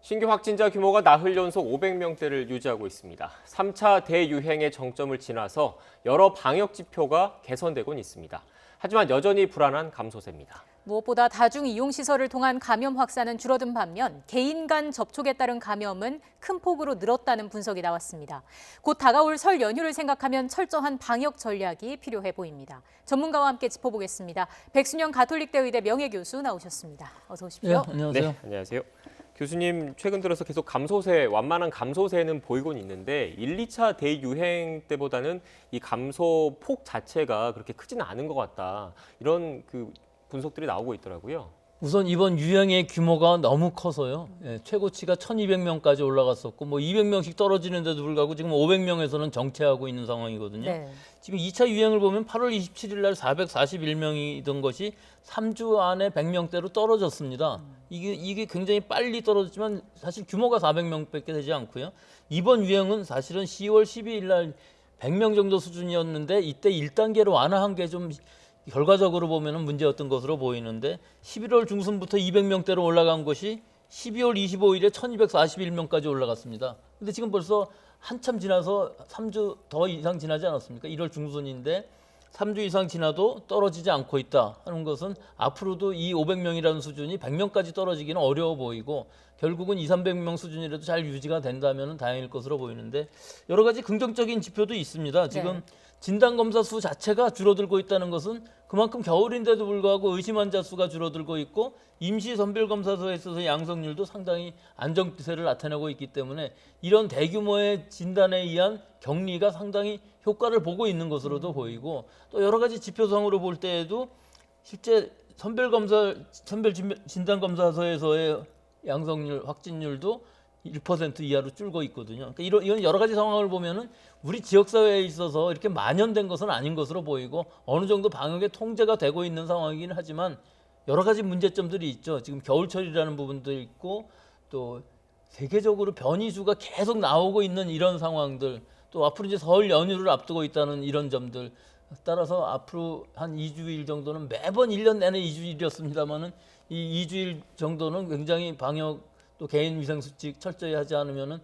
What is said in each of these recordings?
신규 확진자 규모가 나흘 연속 500명대를 유지하고 있습니다. 3차 대유행의 정점을 지나서 여러 방역 지표가 개선되곤 있습니다. 하지만 여전히 불안한 감소세입니다. 무엇보다 다중이용시설을 통한 감염 확산은 줄어든 반면 개인 간 접촉에 따른 감염은 큰 폭으로 늘었다는 분석이 나왔습니다. 곧 다가올 설 연휴를 생각하면 철저한 방역 전략이 필요해 보입니다. 전문가와 함께 짚어보겠습니다. 백순영 가톨릭대 의대 명예교수 나오셨습니다. 어서 오십시오. 네, 안녕하세요. 네, 안녕하세요. 교수님, 최근 들어서 계속 감소세, 완만한 감소세는 보이곤 있는데 1, 2차 대유행 때보다는 이 감소 폭 자체가 그렇게 크지는 않은 것 같다. 이런 분석들이 나오고 있더라고요. 우선 이번 유행의 규모가 너무 커서요. 최고치가 1,200명까지 올라갔었고 200명씩 떨어지는데도 불구하고 지금 500명에서는 정체하고 있는 상황이거든요. 네. 지금 2차 유행을 보면 8월 27일 날 441명이던 것이 3주 안에 100명대로 떨어졌습니다. 이게 굉장히 빨리 떨어졌지만 사실 규모가 400명밖에 되지 않고요. 이번 유행은 사실은 10월 12일 날 100명 정도 수준이었는데 이때 1단계로 완화한 게 좀 결과적으로 보면 문제였던 것으로 보이는데 11월 중순부터 200명대로 올라간 것이 12월 25일에 1241명까지 올라갔습니다. 근데 지금 벌써 한참 지나서 3주 더 이상 지나지 않았습니까? 1월 중순인데 3주 이상 지나도 떨어지지 않고 있다 하는 것은 앞으로도 이 500명이라는 수준이 100명까지 떨어지기는 어려워 보이고 결국은 200~300명 수준이라도 잘 유지가 된다면 다행일 것으로 보이는데 여러 가지 긍정적인 지표도 있습니다. 지금 진단검사 수 자체가 줄어들고 있다는 것은 그만큼 겨울인데도 불구하고 의심 환자 수가 줄어들고 있고 임시 선별검사소에 있어서 양성률도 상당히 안정세를 나타내고 있기 때문에 이런 대규모의 진단에 의한 격리가 상당히 효과를 보고 있는 것으로도 보이고 또 여러 가지 지표상으로 볼 때에도 실제 선별 진단검사소에서의 양성률, 확진율도 1% 이하로 줄고 있거든요. 그러니까 이런 여러 가지 상황을 보면은 우리 지역사회에 있어서 이렇게 만연된 것은 아닌 것으로 보이고 어느 정도 방역의 통제가 되고 있는 상황이긴 하지만 여러 가지 문제점들이 있죠. 지금 겨울철이라는 부분도 있고 또 세계적으로 변이수가 계속 나오고 있는 이런 상황들 또 앞으로 이제 설 연휴를 앞두고 있다는 이런 점들 따라서 앞으로 한 2주일 정도는 매번 1년 내내 2주일이었습니다만은 이 2주일 정도는 굉장히 방역 또 개인 위생 수칙 철저히 하지 않으면은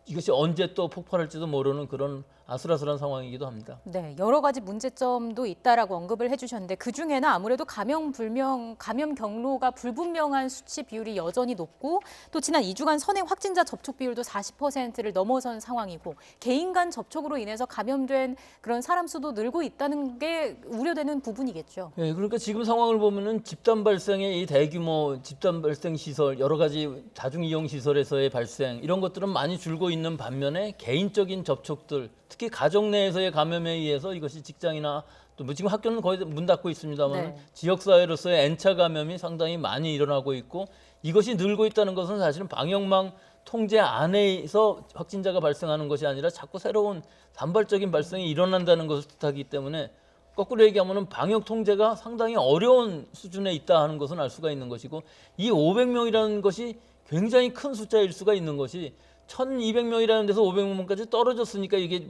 이것이 언제 또 폭발할지도 모르는 그런 아슬아슬한 상황이기도 합니다. 네, 여러 가지 문제점도 있다라고 언급을 해주셨는데 그 중에는 아무래도 감염 경로가 불분명한 수치 비율이 여전히 높고 또 지난 2주간 선행 확진자 접촉 비율도 40%를 넘어선 상황이고 개인 간 접촉으로 인해서 감염된 그런 사람 수도 늘고 있다는 게 우려되는 부분이겠죠. 네, 그러니까 지금 상황을 보면은 집단 발생의 이 대규모 집단 발생 시설 여러 가지 다중 이용 시설에서의 발생 이런 것들은 많이 줄고 있는 반면에 개인적인 접촉들 특히 가정 내에서의 감염에 의해서 이것이 직장이나 또 지금 학교는 거의 문 닫고 있습니다만 지역사회로서의 N차 감염이 상당히 많이 일어나고 있고 이것이 늘고 있다는 것은 사실은 방역망 통제 안에서 확진자가 발생하는 것이 아니라 자꾸 새로운 산발적인 발생이 일어난다는 것을 뜻하기 때문에 거꾸로 얘기하면 방역 통제가 상당히 어려운 수준에 있다 하는 것은 알 수가 있는 것이고 이 500명이라는 것이 굉장히 큰 숫자일 수가 있는 것이 1,200명이라는 데서 500명까지 떨어졌으니까 이게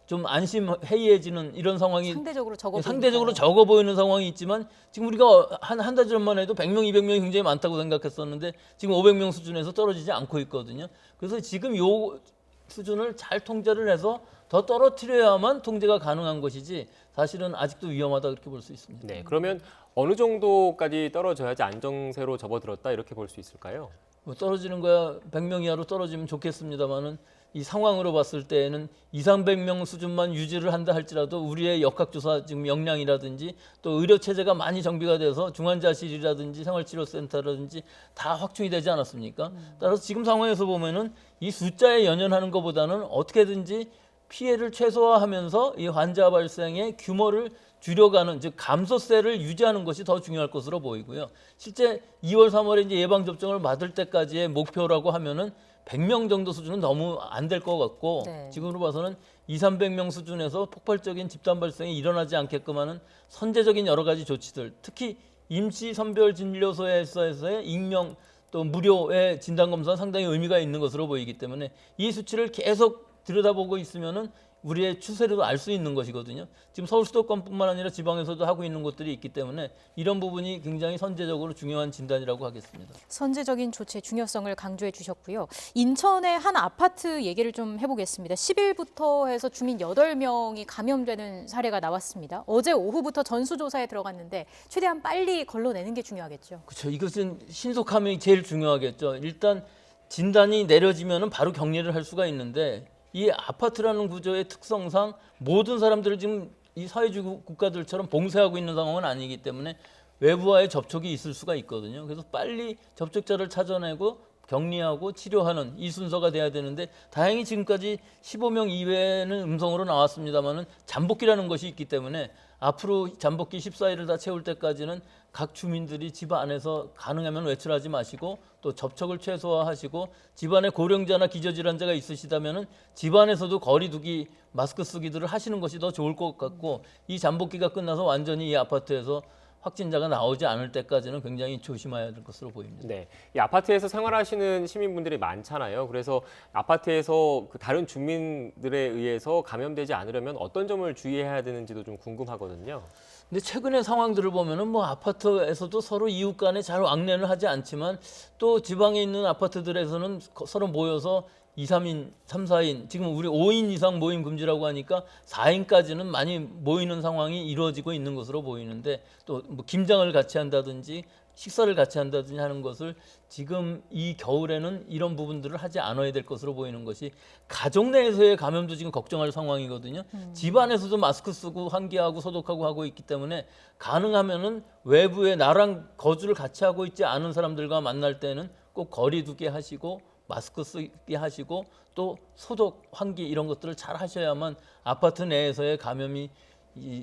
좀 안심해이해지는 이런 상황이 상대적으로 적어 보이는 상황이 있지만 지금 우리가 한 달 전만 해도 100명, 200명이 굉장히 많다고 생각했었는데 지금 500명 수준에서 떨어지지 않고 있거든요. 그래서 지금 요 수준을 잘 통제를 해서 더 떨어뜨려야만 통제가 가능한 것이지 사실은 아직도 위험하다 그렇게 볼 수 있습니다. 네, 그러면 어느 정도까지 떨어져야지 안정세로 접어들었다 이렇게 볼 수 있을까요? 떨어지는 거야 100명 이하로 떨어지면 좋겠습니다만은 이 상황으로 봤을 때에는 200~300명 수준만 유지를 한다 할지라도 우리의 역학조사 지금 역량이라든지 또 의료 체제가 많이 정비가 돼서 중환자실이라든지 생활치료센터라든지 다 확충이 되지 않았습니까? 따라서 지금 상황에서 보면은 이 숫자에 연연하는 것보다는 어떻게든지 피해를 최소화하면서 이 환자 발생의 규모를 줄여가는 즉 감소세를 유지하는 것이 더 중요할 것으로 보이고요. 실제 2월, 3월에 이제 예방 접종을 받을 때까지의 목표라고 하면은 100명 정도 수준은 너무 안 될 것 같고 지금으로 봐서는 200~300명 수준에서 폭발적인 집단 발생이 일어나지 않게끔 하는 선제적인 여러 가지 조치들 특히 임시 선별 진료소에서의 익명 또 무료의 진단 검사가 상당히 의미가 있는 것으로 보이기 때문에 이 수치를 계속 들여다보고 있으면은 우리의 추세를 알 수 있는 것이거든요. 지금 서울 수도권뿐만 아니라 지방에서도 하고 있는 곳들이 있기 때문에 이런 부분이 굉장히 선제적으로 중요한 진단이라고 하겠습니다. 선제적인 조치의 중요성을 강조해 주셨고요. 인천의 한 아파트 얘기를 좀 해보겠습니다. 10일부터 해서 주민 8명이 감염되는 사례가 나왔습니다. 어제 오후부터 전수조사에 들어갔는데 최대한 빨리 걸러내는 게 중요하겠죠. 그렇죠. 이것은 신속함이 제일 중요하겠죠. 일단 진단이 내려지면은 바로 격리를 할 수가 있는데 이 아파트라는 구조의 특성상 모든 사람들을 지금 이 사회주의 국가들처럼 봉쇄하고 있는 상황은 아니기 때문에 외부와의 접촉이 있을 수가 있거든요. 그래서 빨리 접촉자를 찾아내고 격리하고 치료하는 이 순서가 돼야 되는데 다행히 지금까지 15명 이외에는 음성으로 나왔습니다만은 잠복기라는 것이 있기 때문에 앞으로 잠복기 14일을 다 채울 때까지는 각 주민들이 집 안에서 가능하면 외출하지 마시고 또 접촉을 최소화하시고 집안에 고령자나 기저질환자가 있으시다면은 집안에서도 거리두기 마스크 쓰기들을 하시는 것이 더 좋을 것 같고 이 잠복기가 끝나서 완전히 이 아파트에서 확진자가 나오지 않을 때까지는 굉장히 조심해야 될 것으로 보입니다. 네, 이 아파트에서 생활하시는 시민분들이 많잖아요. 그래서 아파트에서 그 다른 주민들에 의해서 감염되지 않으려면 어떤 점을 주의해야 되는지도 좀 궁금하거든요. 근데 최근의 상황들을 보면은 뭐 아파트에서도 서로 이웃 간에 잘 왕래는 하지 않지만 또 지방에 있는 아파트들에서는 서로 모여서 2, 3인, 3, 4인, 지금 우리 5인 이상 모임 금지라고 하니까 4인까지는 많이 모이는 상황이 이루어지고 있는 것으로 보이는데 또 뭐 김장을 같이 한다든지 식사를 같이 한다든지 하는 것을 지금 이 겨울에는 이런 부분들을 하지 않아야 될 것으로 보이는 것이 가족 내에서의 감염도 지금 걱정할 상황이거든요. 집 안에서도 마스크 쓰고 환기하고 소독하고 하고 있기 때문에 가능하면은 외부에 나랑 거주를 같이 하고 있지 않은 사람들과 만날 때는 꼭 거리 두기 하시고 마스크 쓰게 하시고 또 소독, 환기 이런 것들을 잘 하셔야만 아파트 내에서의 감염이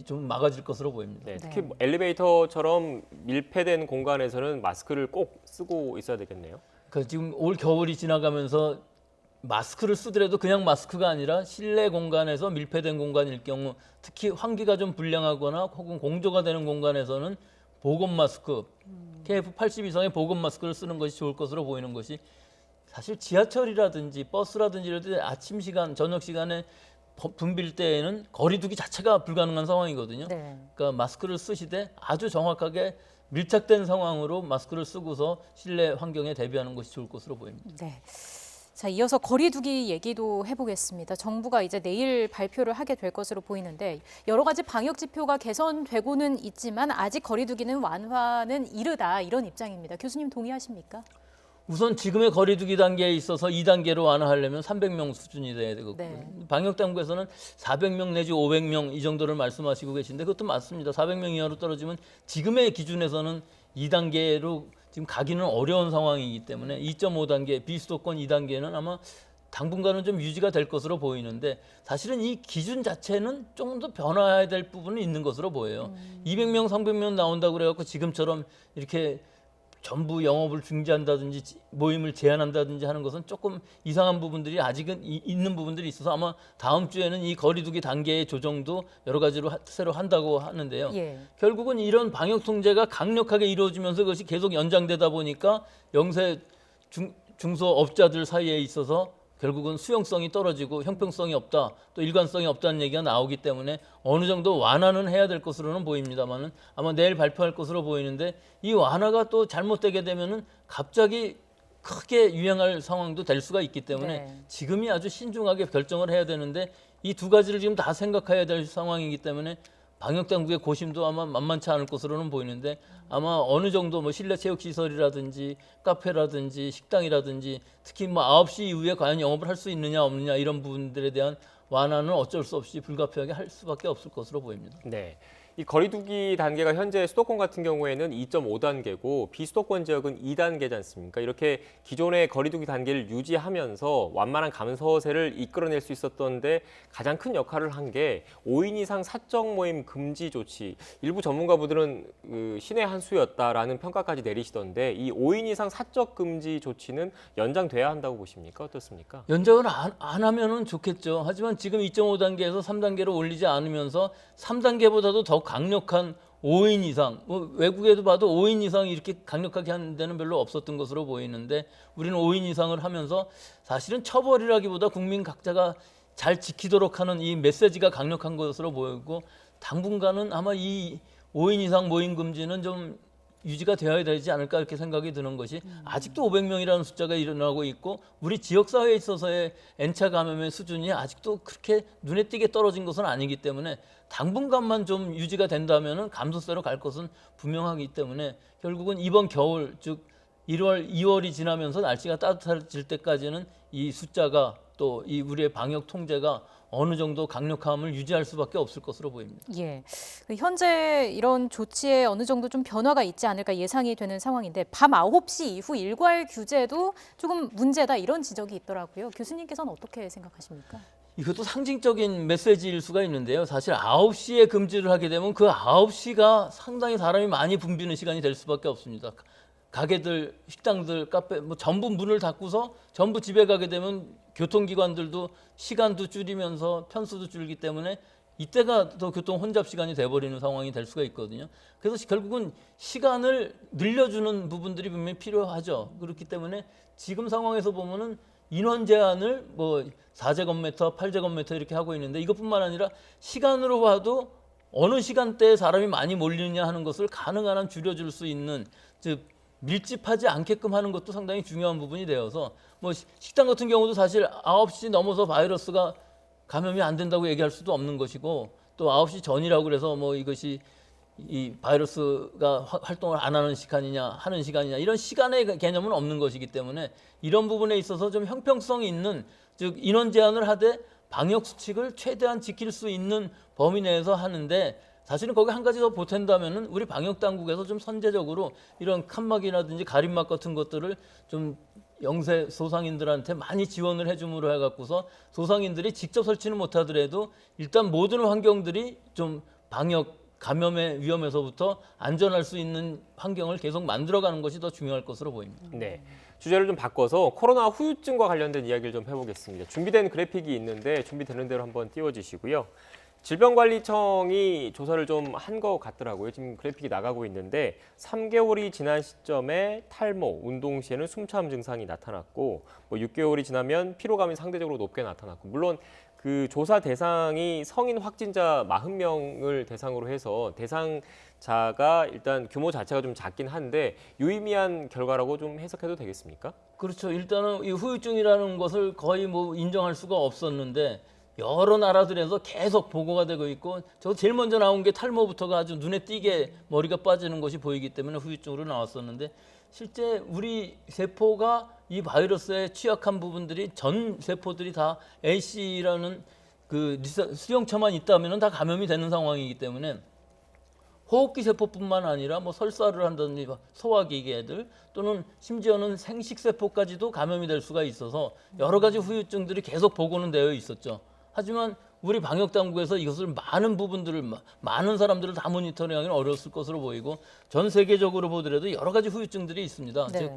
좀 막아질 것으로 보입니다. 네, 특히 뭐 엘리베이터처럼 밀폐된 공간에서는 마스크를 꼭 쓰고 있어야 되겠네요. 그러니까 지금 올 겨울이 지나가면서 마스크를 쓰더라도 그냥 마스크가 아니라 실내 공간에서 밀폐된 공간일 경우 특히 환기가 좀 불량하거나 혹은 공조가 되는 공간에서는 보건 마스크, KF80 이상의 보건 마스크를 쓰는 것이 좋을 것으로 보이는 것이 사실 지하철이라든지 버스라든지 이럴 때 아침 시간, 저녁 시간에 붐빌 때에는 거리두기 자체가 불가능한 상황이거든요. 네. 그러니까 마스크를 쓰시되 아주 정확하게 밀착된 상황으로 마스크를 쓰고서 실내 환경에 대비하는 것이 좋을 것으로 보입니다. 네. 자, 이어서 거리두기 얘기도 해보겠습니다. 정부가 이제 내일 발표를 하게 될 것으로 보이는데 여러 가지 방역 지표가 개선되고는 있지만 아직 거리두기는 완화는 이르다 이런 입장입니다. 교수님 동의하십니까? 우선 지금의 거리두기 단계에 있어서 2단계로 완화하려면 300명 수준이 돼야 되거든요. 네. 방역당국에서는 400명 내지 500명 이 정도를 말씀하시고 계신데 그것도 맞습니다. 400명 이하로 떨어지면 지금의 기준에서는 2단계로 지금 가기는 어려운 상황이기 때문에 2.5단계 비수도권 2단계는 아마 당분간은 좀 유지가 될 것으로 보이는데 사실은 이 기준 자체는 조금 더 변화해야 될 부분은 있는 것으로 보여요. 200명, 300명 나온다고 그래갖고 지금처럼 이렇게 전부 영업을 중지한다든지 모임을 제한한다든지 하는 것은 조금 이상한 부분들이 아직은 있는 부분들이 있어서 아마 다음 주에는 이 거리두기 단계의 조정도 여러 가지로 새로 한다고 하는데요. 예. 결국은 이런 방역 통제가 강력하게 이루어지면서 그것이 계속 연장되다 보니까 영세 중소업자들 사이에 있어서 결국은 수용성이 떨어지고 형평성이 없다, 또 일관성이 없다는 얘기가 나오기 때문에 어느 정도 완화는 해야 될 것으로는 보입니다만은 아마 내일 발표할 것으로 보이는데 이 완화가 또 잘못되게 되면은 갑자기 크게 유행할 상황도 될 수가 있기 때문에 네. 지금이 아주 신중하게 결정을 해야 되는데 이 두 가지를 지금 다 생각해야 될 상황이기 때문에 방역 당국의 고심도 아마 만만치 않을 것으로는 보이는데 아마 어느 정도 뭐 실내 체육 시설이라든지 카페라든지 식당이라든지 특히 뭐 9시 이후에 과연 영업을 할 수 있느냐 없느냐 이런 부분들에 대한 완화는 어쩔 수 없이 불가피하게 할 수밖에 없을 것으로 보입니다. 네. 이 거리두기 단계가 현재 수도권 같은 경우에는 2.5단계고 비수도권 지역은 2단계지 않습니까? 이렇게 기존의 거리두기 단계를 유지하면서 완만한 감소세를 이끌어낼 수 있었던데 가장 큰 역할을 한 게 5인 이상 사적 모임 금지 조치. 일부 전문가분들은 그 신의 한 수였다라는 평가까지 내리시던데 이 5인 이상 사적 금지 조치는 연장돼야 한다고 보십니까? 어떻습니까? 연장을 안 하면은 좋겠죠. 하지만 지금 2.5단계에서 3단계로 올리지 않으면서 3단계보다도 더 강력한 5인 이상, 뭐 외국에도 봐도 5인 이상이 이렇게 강력하게 하는 데는 별로 없었던 것으로 보이는데 우리는 5인 이상을 하면서 사실은 처벌이라기보다 국민 각자가 잘 지키도록 하는 이 메시지가 강력한 것으로 보이고 당분간은 아마 이 5인 이상 모임 금지는 좀 유지가 되어야 되지 않을까 이렇게 생각이 드는 것이 아직도 500명이라는 숫자가 일어나고 있고 우리 지역사회에 있어서의 N차 감염의 수준이 아직도 그렇게 눈에 띄게 떨어진 것은 아니기 때문에 당분간만 좀 유지가 된다면 감소세로 갈 것은 분명하기 때문에 결국은 이번 겨울 즉 1월, 2월이 지나면서 날씨가 따뜻해질 때까지는 이 숫자가 또 이 우리의 방역 통제가 어느 정도 강력함을 유지할 수밖에 없을 것으로 보입니다. 예. 현재 이런 조치에 어느 정도 좀 변화가 있지 않을까 예상이 되는 상황인데 밤 9시 이후 일괄 규제도 조금 문제다 이런 지적이 있더라고요. 교수님께서는 어떻게 생각하십니까? 이것도 상징적인 메시지일 수가 있는데요. 사실 9시에 금지를 하게 되면 그 9시가 상당히 사람이 많이 붐비는 시간이 될 수밖에 없습니다. 가게들, 식당들, 카페 뭐 전부 문을 닫고서 전부 집에 가게 되면 교통기관들도 시간도 줄이면서 편수도 줄기 때문에 이때가 더 교통 혼잡 시간이 돼버리는 상황이 될 수가 있거든요. 그래서 결국은 시간을 늘려주는 부분들이 분명히 필요하죠. 그렇기 때문에 지금 상황에서 보면은 인원 제한을 뭐 4제곱미터, 8제곱미터 이렇게 하고 있는데 이것뿐만 아니라 시간으로 봐도 어느 시간대에 사람이 많이 몰리느냐 하는 것을 가능한 한 줄여줄 수 있는 즉 밀집하지 않게끔 하는 것도 상당히 중요한 부분이 되어서 뭐 식당 같은 경우도 사실 9시 넘어서 바이러스가 감염이 안 된다고 얘기할 수도 없는 것이고 또 9시 전이라고 그래서 뭐 이것이 이 바이러스가 활동을 안 하는 시간이냐 하는 시간이냐 이런 시간의 개념은 없는 것이기 때문에 이런 부분에 있어서 좀 형평성이 있는 즉 인원 제한을 하되 방역 수칙을 최대한 지킬 수 있는 범위 내에서 하는데 사실은 거기 한 가지 더 보탠다면은 우리 방역 당국에서 좀 선제적으로 이런 칸막이라든지 가림막 같은 것들을 좀 영세 소상인들한테 많이 지원을 해줌으로 해갖고서 소상인들이 직접 설치는 못하더라도 일단 모든 환경들이 좀 방역 감염의 위험에서부터 안전할 수 있는 환경을 계속 만들어가는 것이 더 중요할 것으로 보입니다. 네. 주제를 좀 바꿔서 코로나 후유증과 관련된 이야기를 좀 해보겠습니다. 준비된 그래픽이 있는데 준비되는 대로 한번 띄워주시고요. 질병관리청이 조사를 좀 한 것 같더라고요. 지금 그래픽이 나가고 있는데 3개월이 지난 시점에 탈모, 운동 시에는 숨참 증상이 나타났고 뭐 6개월이 지나면 피로감이 상대적으로 높게 나타났고 물론 그 조사 대상이 성인 확진자 40명을 대상으로 해서 대상자가 일단 규모 자체가 좀 작긴 한데 유의미한 결과라고 좀 해석해도 되겠습니까? 그렇죠. 일단은 이 후유증이라는 것을 거의 뭐 인정할 수가 없었는데 여러 나라들에서 계속 보고가 되고 있고 저 제일 먼저 나온 게 탈모부터가 아주 눈에 띄게 머리가 빠지는 것이 보이기 때문에 후유증으로 나왔었는데 실제 우리 세포가 이 바이러스에 취약한 부분들이 전 세포들이 다 AC라는 그 수용처만 있다면 다 감염이 되는 상황이기 때문에 호흡기 세포뿐만 아니라 뭐 설사를 한다든지 소화기계들 또는 심지어는 생식세포까지도 감염이 될 수가 있어서 여러 가지 후유증들이 계속 보고는 되어 있었죠. 하지만 우리 방역당국에서 이것을 많은 부분들을 많은 사람들을 다 모니터링하기는 어려웠을 것으로 보이고 전 세계적으로 보더라도 여러 가지 후유증들이 있습니다. 네. 즉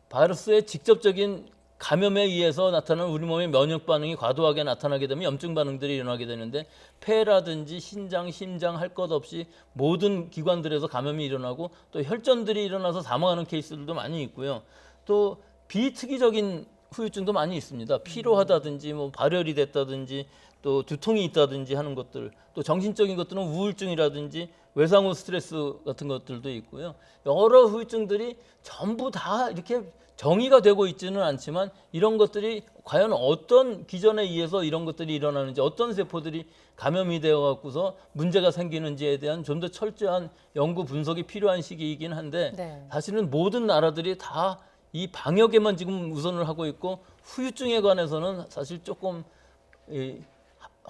바이러스의 직접적인 감염에 의해서 나타나는 우리 몸의 면역 반응이 과도하게 나타나게 되면 염증 반응들이 일어나게 되는데 폐라든지 신장, 심장 할 것 없이 모든 기관들에서 감염이 일어나고 또 혈전들이 일어나서 사망하는 케이스들도 많이 있고요. 또 비특이적인 후유증도 많이 있습니다. 피로하다든지 뭐 발열이 됐다든지 또 두통이 있다든지 하는 것들 또 정신적인 것들은 우울증이라든지 외상후 스트레스 같은 것들도 있고요. 여러 후유증들이 전부 다 이렇게 정의가 되고 있지는 않지만 이런 것들이 과연 어떤 기전에 의해서 이런 것들이 일어나는지 어떤 세포들이 감염이 되어 갖고서 문제가 생기는지에 대한 좀 더 철저한 연구 분석이 필요한 시기이긴 한데 네. 사실은 사실은 모든 나라들이 다 이 방역에만 지금 우선을 하고 있고 후유증에 관해서는 사실 조금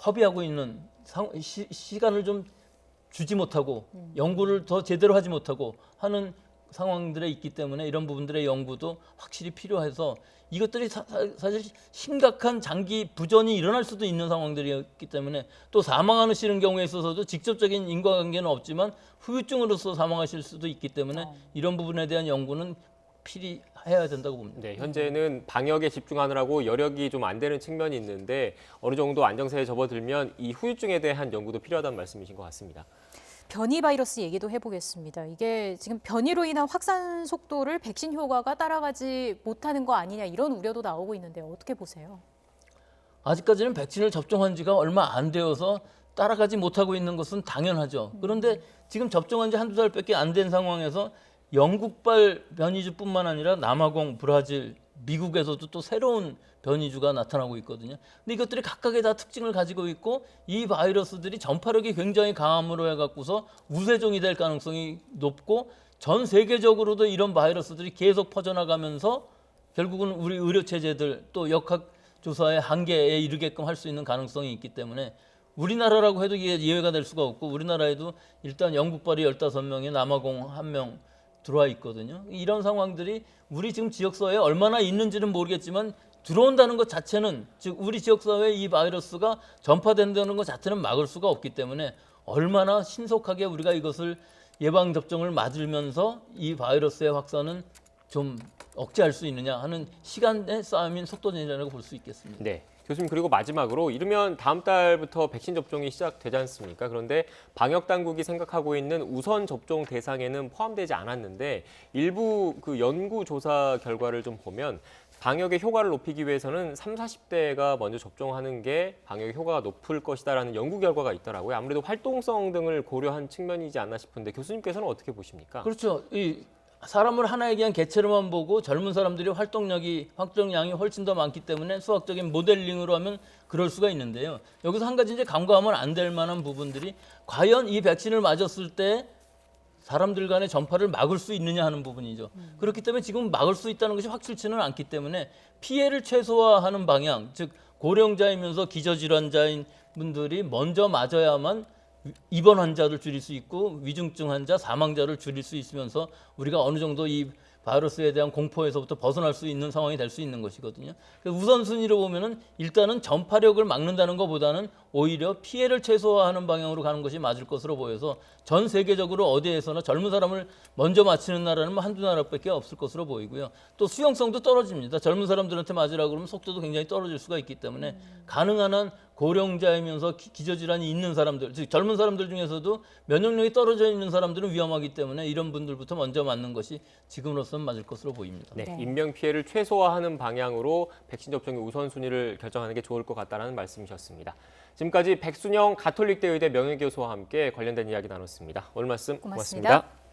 허비하고 있는 시간을 좀 주지 못하고 연구를 더 제대로 하지 못하고 하는 상황들에 있기 때문에 이런 부분들의 연구도 확실히 필요해서 이것들이 사실 심각한 장기 부전이 일어날 수도 있는 상황들이었기 때문에 또 사망하시는 경우에 있어서도 직접적인 인과관계는 없지만 후유증으로서 사망하실 수도 있기 때문에 이런 부분에 대한 연구는 필요해야 된다고 봅니다. 네, 현재는 방역에 집중하느라고 여력이 좀 안 되는 측면이 있는데 어느 정도 안정세에 접어들면 이 후유증에 대한 연구도 필요하다는 말씀이신 것 같습니다. 변이 바이러스 얘기도 해보겠습니다. 이게 지금 변이로 인한 확산 속도를 백신 효과가 따라가지 못하는 거 아니냐 이런 우려도 나오고 있는데 어떻게 보세요? 아직까지는 백신을 접종한 지가 얼마 안 되어서 따라가지 못하고 있는 것은 당연하죠. 그런데 지금 접종한 지 한두 달밖에 안 된 상황에서 영국발 변이주뿐만 아니라 남아공, 브라질, 미국에서도 또 새로운 변이주가 나타나고 있거든요. 근데 이것들이 각각의 다 특징을 가지고 있고 이 바이러스들이 전파력이 굉장히 강함으로 해갖고서 우세종이 될 가능성이 높고 전 세계적으로도 이런 바이러스들이 계속 퍼져나가면서 결국은 우리 의료체제들 또 역학조사의 한계에 이르게끔 할 수 있는 가능성이 있기 때문에 우리나라라고 해도 이게 예외가 될 수가 없고 우리나라에도 일단 영국발이 15명에 남아공 1명 들어와 있거든요. 이런 상황들이 우리 지금 지역사회에 얼마나 있는지는 모르겠지만 들어온다는 것 자체는 즉 우리 지역사회에 이 바이러스가 전파된다는 것 자체는 막을 수가 없기 때문에 얼마나 신속하게 우리가 이것을 예방접종을 맞으면서 이 바이러스의 확산은 좀 억제할 수 있느냐 하는 시간의 싸움인 속도전이라고 볼 수 있겠습니다. 네. 교수님 그리고 마지막으로 이르면 다음 달부터 백신 접종이 시작되지 않습니까? 그런데 방역 당국이 생각하고 있는 우선 접종 대상에는 포함되지 않았는데 일부 그 연구 조사 결과를 좀 보면 방역의 효과를 높이기 위해서는 30, 40대가 먼저 접종하는 게 방역의 효과가 높을 것이다라는 연구 결과가 있더라고요. 아무래도 활동성 등을 고려한 측면이지 않나 싶은데 교수님께서는 어떻게 보십니까? 그렇죠. 이 사람을 하나에 대한 개체로만 보고 젊은 사람들이 활동량이 훨씬 더 많기 때문에 수학적인 모델링으로 하면 그럴 수가 있는데요. 여기서 한 가지 이제 간과하면 안 될 만한 부분들이 과연 이 백신을 맞았을 때 사람들 간의 전파를 막을 수 있느냐 하는 부분이죠. 그렇기 때문에 지금 막을 수 있다는 것이 확실치는 않기 때문에 피해를 최소화하는 방향, 즉 고령자이면서 기저질환자인 분들이 먼저 맞아야만 입원 환자를 줄일 수 있고 위중증 환자, 사망자를 줄일 수 있으면서 우리가 어느 정도 이 바이러스에 대한 공포에서부터 벗어날 수 있는 상황이 될 수 있는 것이거든요. 우선순위로 보면은 일단은 전파력을 막는다는 것보다는 오히려 피해를 최소화하는 방향으로 가는 것이 맞을 것으로 보여서 전 세계적으로 어디에서나 젊은 사람을 먼저 맞히는 나라는 뭐 한두 나라밖에 없을 것으로 보이고요. 또 수용성도 떨어집니다. 젊은 사람들한테 맞으라고 그러면 속도도 굉장히 떨어질 수가 있기 때문에 가능한 한 고령자이면서 기저질환이 있는 사람들, 즉 젊은 사람들 중에서도 면역력이 떨어져 있는 사람들은 위험하기 때문에 이런 분들부터 먼저 맞는 것이 지금으로서는 맞을 것으로 보입니다. 네, 네. 인명 피해를 최소화하는 방향으로 백신 접종의 우선순위를 결정하는 게 좋을 것 같다는 말씀이셨습니다. 지금까지 백순영 가톨릭대 의대 명예교수와 함께 관련된 이야기 나눴습니다. 오늘 말씀 고맙습니다. 고맙습니다.